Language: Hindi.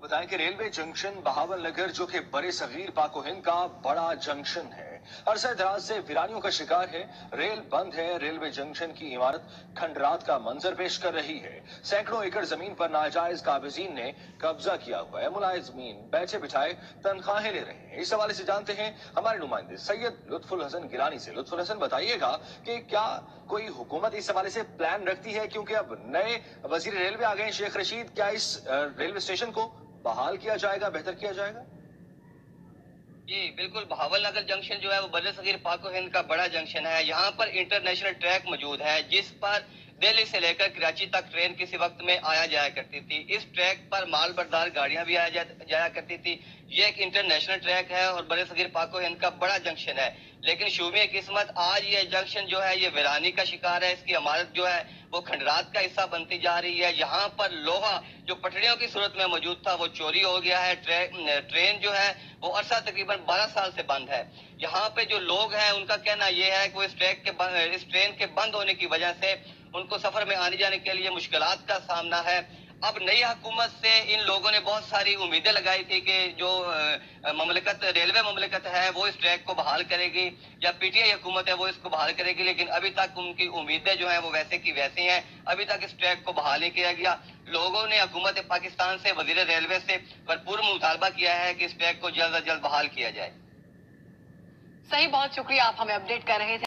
बताएं कि रेलवे जंक्शन बहावल नगर जो कि बड़े सगीर पाको हिंद का बड़ा जंक्शन है, अरसे दराज से वीरानियों का शिकार है। रेल बंद है। रेलवे जंक्शन की इमारत खंडरात का मंजर पेश कर रही है। सैकड़ों एकड़ जमीन पर नाजायज काबिजीन ने कब्जा किया हुआ है। मुलाजिमीन बैठे बिठाए तनख्वाहें ले रहे हैं। इस हवाले से जानते हैं हमारे नुमाइंदे सैयद लुत्फुल हसन गिलानी से। लुत्फुल हसन, बताइएगा कि क्या कोई हुकूमत इस हवाले से प्लान रखती है, क्योंकि अब नए वजीर रेलवे आ गए हैं शेख रशीद, क्या इस रेलवे स्टेशन को बहाल किया जाएगा, बेहतर किया जाएगा? जी बिल्कुल, बहावल नगर जंक्शन जो है वो बड़े सगीर पाको हिंद का बड़ा जंक्शन है। यहाँ पर इंटरनेशनल ट्रैक मौजूद है जिस पर दिल्ली से लेकर कराची तक ट्रेन किसी वक्त में आया जाया करती थी। इस ट्रैक पर माल बरदार गाड़ियां भी जाया करती थी। ये एक इंटरनेशनल ट्रैक है और बड़े सगीर पाको हिंद का बड़ा जंक्शन है। लेकिन शूमी किस्मत, आज ये जंक्शन जो है ये वीरानी का शिकार है। इसकी इमारत जो है वो खंडरात का हिस्सा बनती जा रही है। यहाँ पर लोहा जो पटरियों की सूरत में मौजूद था वो चोरी हो गया है। ट्रेन जो है वो अरसा तकरीबन 12 साल से बंद है। यहाँ पे जो लोग हैं उनका कहना यह है कि वो इस ट्रेन के बंद होने की वजह से उनको सफर में आने जाने के लिए मुश्किलात का सामना है। अब नई हुकूमत से इन लोगों ने बहुत सारी उम्मीदें लगाई थी कि जो रेलवे ममलिकत है वो इस ट्रैक को बहाल करेगी या पीटीआई हुकूमत है वो इसको बहाल करेगी, लेकिन अभी तक उनकी उम्मीदें जो हैं वो वैसे की वैसी हैं। अभी तक इस ट्रैक को बहाल नहीं किया गया। लोगों ने हुकूमत पाकिस्तान से, वजीर रेलवे से भरपूर मुतालबा किया है कि इस ट्रैक को जल्द अज जल्द बहाल किया जाए। सही, बहुत शुक्रिया, आप हमें अपडेट कर रहे थे।